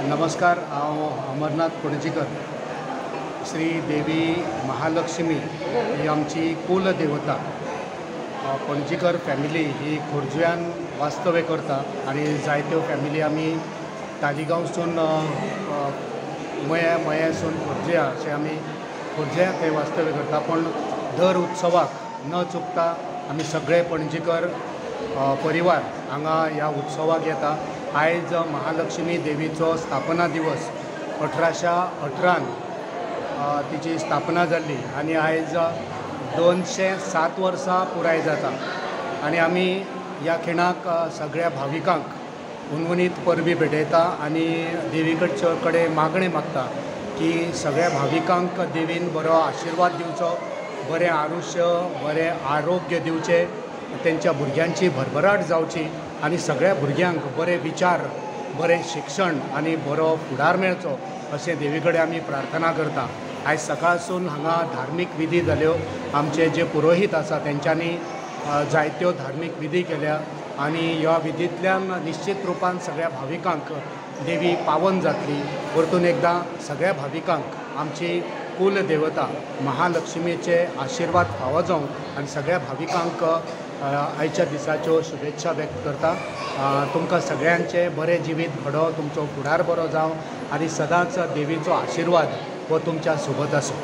नमस्कार। हांव अमरनाथ पणजीकर। श्री देवी महालक्ष्मी ही आमची कुल देवता। पणजीकर फॅमिली ही खोर्जुयान वास्तव्य करता आणि जायत्यो फॅमिली आमी तालिगांवसून मयेसून खोर्जुया अशें आमी खोर्जुया थंय वास्तव्य करता। पण दर उत्सवाक न चुकता आमी सगळे पणजीकर परिवार हांगा ह्या उत्सवाक येता। आयज महालक्ष्मी देवीचो स्थापना दिवस 1818 तिची स्थापना जाल्ली आणि आयज 207 वर्सां पुराय जाता। आणि आमी ह्या खिणाक सगळ्या भाविकांक उनवनीत परबी भेटयता आणि देवी कडेन मागणें मागता की सगळ्या भाविकांक देवीन बरो आशिर्वाद दिवचो, बरें आयुश्य, बरें आरोग्य दिवचें, तेंच्या भुरग्यांची भरभराट जावची आणि सगळ्या भुरग्यांक बरे विचार, बरें शिक्षण आणि बरो फुडार मेळचो अशें देवी कडेन आमी प्रार्थना करता। आयज सकाळसून हांगा धार्मीक विधी जाल्यो। आमचे जे पुरोहीत आसा तेंच्यांनी जायत्यो धार्मीक विधी केल्या आणि ह्या विधींतल्यान निश्चित रुपान सगळ्या भाविकांक देवी पावन जातली। परतून एकदां सगळ्या भाविकांक आमची कुल देवता महालक्ष्मीचे आशिर्वाद फावो जावं आणि सगळ्या भाविकांक आयच्या दिसाच्यो शुभेच्छा व्यक्त करता। तुमकां सगळ्यांचे बरें जिवीत घडो, तुमचो फुडार बरो जावं आणि सदांच देवीचो आशिर्वाद हो तुमच्या सोबत आसूं।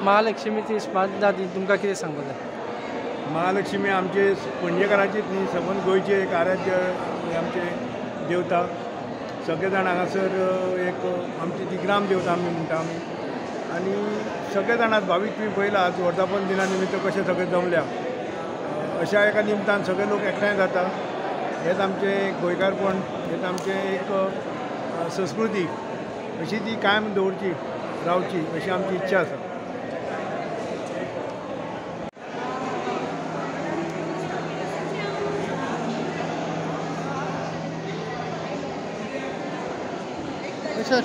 महालक्ष्मीची इस्पात जाती तुमकां कितें सांगूं जाय? महालक्ष्मी आमचे पणजेकारांचीच न्ही, सबंद गोंयचे एक आराध्य आमचे देवता। सगळे जाण हांगासर एक आमची ती ग्राम देवता आमी म्हणटा आमी। आनी सगळे जाण भावीक तुम्ही पळयला आज वर्धापन दिना निमित्त कशें सगळे जमल्या। अशा एका निमतान सगळे लोक एकठांय जाता। हेच आमचे गोंयकारपण, हेच आमचे एक संस्कृती अशी ती कायम दवरची रावची अशी आमची इच्छा आसा। सर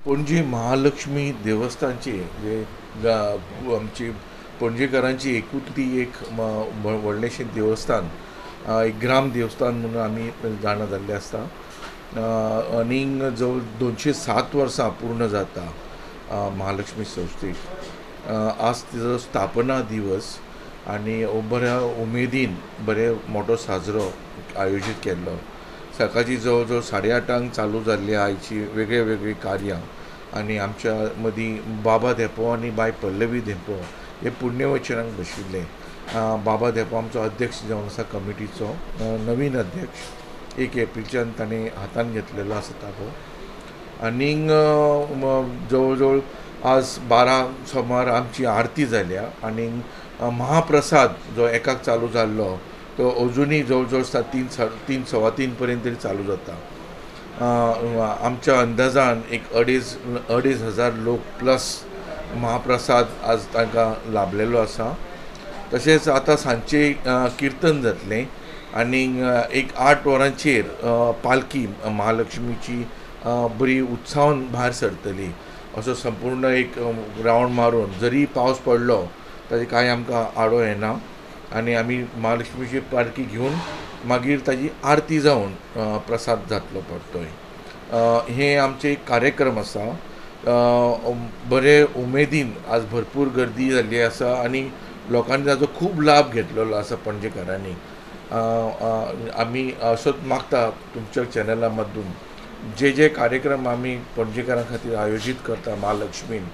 पणजी महालक्ष्मी देवस्थानची जे आमची पणजेकारांची एकूतली एक व्हडलेशें देवस्थान, एक ग्राम देवस्थान म्हणून आमी जाणा जाल्ले आसता। आनीक जवळ 207 वर्सां पूर्ण जाता महालक्ष्मी संस्थेक. आज तिजो स्थापना दिवस आनी बऱ्या उमेदीन बरे मोठो साजरो आयोजीत केल्लो. सकाळची जवळ जवळ 8:30 चालू जाल्ली आयची वेगळे वेगळी कार्यां आनी आमच्या मदीं बाबा धेपो आनी बाय पल्लवी धेपो हे पुण्यवचनाक बशिल्ले. बाबा धेपो आमचो अध्यक्ष जावन आसा कमिटीचो, नवीन अध्यक्ष 1 एप्रिलच्यान ताणें हातान घेतलेलो आसा ताबो. आनीक जवळ जवळ आज 12 सुमार आमची आरती जाल्या आनीक महाप्रसाद जो एकाक चालू जाल्लो तो अजुनूय जवळ जवळ 3 पर्यंत तरी चालू जाता. आमच्या अंदाजान एक 2,500 लोक प्लस महाप्रसाद आज तांकां लाभलेलो आसा. तशेंच आतां सांजचे किर्तन जातलें आनीक एक 8 वरांचेर पालखी महालक्ष्मीची बरी उत्साहान भायर सरतली. असो संपूर्ण एक रावंड मारून जरी पावस पडलो ताजे कांय आमकां आडो येना आनी आमी महालक्ष्मीची पालखी घेवन मागीर ताजी आरती जावन प्रसाद जातलो पडटोय. हे आमचे एक कार्यक्रम आसा. बरे उमेदीन आज भरपूर गर्दी जाल्ली आसा आनी लोकांनी ताजो खूब लाभ घेतलेलो आसा पणजेकारांनी. आमी असोच मागता तुमच्या चॅनला मधून जे कार्यक्रम आमी पणजेकारां खातीर आयोजीत करता महालक्ष्मीन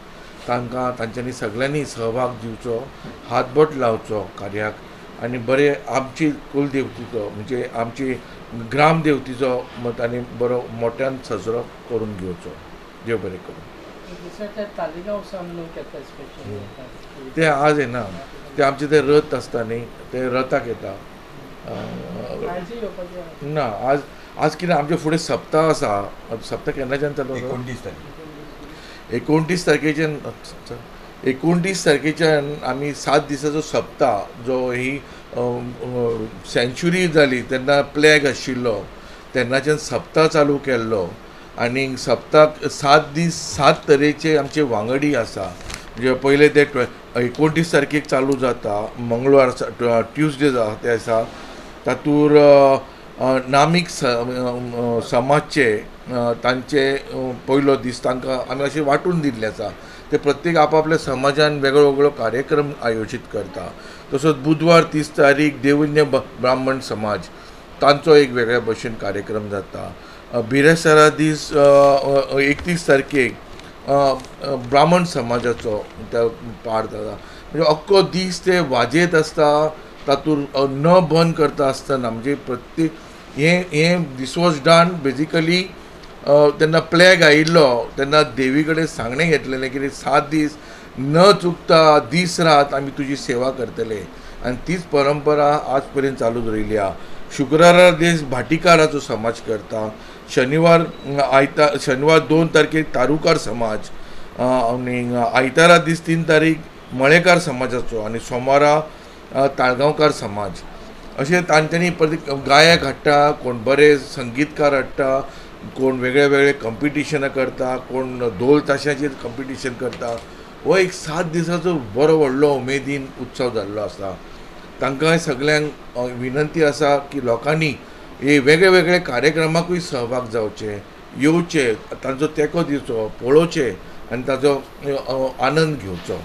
तांकां तांच्यांनी सगळ्यांनी सहभाग दिवचो, हातबोट लावचो कार्याक आनी बरे आमची कुलदेवतीचो म्हणजे आमची ग्रामदेवतीचो तांणी बरो मोठ्यान साजरो करून घेवचो. देव बरें करूं. ते आज येना, ते आमचे ते रथ आसता न्ही ते रथाक येता. ना आज कितें आमचे फुडें सप्ताह आसा. सप्ताह केन्नाच्यान चालू? 29 तारखेच्यान 29 तारखेच्यान आमी 7 दिसाचो सप्ताह जो ही सेंच्युरी जाली तेन्ना प्लेग आशिल्लो तेन्नाच्यान सप्ताह चालू केल्लो आनी सप्ताक 7 दीस 7 तरेचे आमचे वांगडी आसा. म्हणजे पयले ते 29 तारखेक चालू जाता, मंगळवार ट्युजडे ते आसा. तातूर नामीक समाजचे तांचे पयलो दीस तांकां आमी अशें वांटून दिल्ले आसा. ते प्रत्येक आपापल्या समाजान वेगळो वेगळो कार्यक्रम आयोजीत करता. तसोच बुधवार 30 तारीख देवज्ञ ब्राह्मण समाज तांचो एक वेगळ्या भशेन कार्यक्रम जाता. बिरेस्तारा दीस 31 तारखेक ब्राह्मण समाजाचो पार जाता. म्हणजे अख्खो दीस ते वाजयत आसता, तातूंत न बंद करता आसतना म्हणजे प्रत्येक हे दीस वॉज डन बेजिकली तेन्ना प्लेग आयिल्लो तेन्ना देवी कडेन सांगणें घेतलेलें की 7 दीस न चुकता दीस रात आमी तुजी सेवा करतले आनी तीच परंपरा आज पर्यंत चालू दवरिल्ली आहा. शुक्रारा दीस भाटीकाराचो समाज करता. शनिवार 2 तारखेक तारुकार समाज आनी आयतारा दीस 3 तारीख मळेकार समाजाचो आनी सोमारा ताळगांवकार समाज. अशें तांच्यांनी गायक हाडटा, कोण बरे संगीतकार हाडटा, कोण वेगळे वेगळे कंपिटिशनां करता, कोण धोल ताशाचेर कंपिटिशन करता. हो एक 7 दिसाचो बरो व्हडलो उमेदीन उत्सव जाल्लो आसा. तांकां सगळ्यांक विनंती आसा की लोकांनी हे वेगळे वेगळे कार्यक्रमाकूय सहभाग जावचे, येवचे, तांचो तेंको दिवचो, पळोवचे आनी ताचो आनंद घेवचो.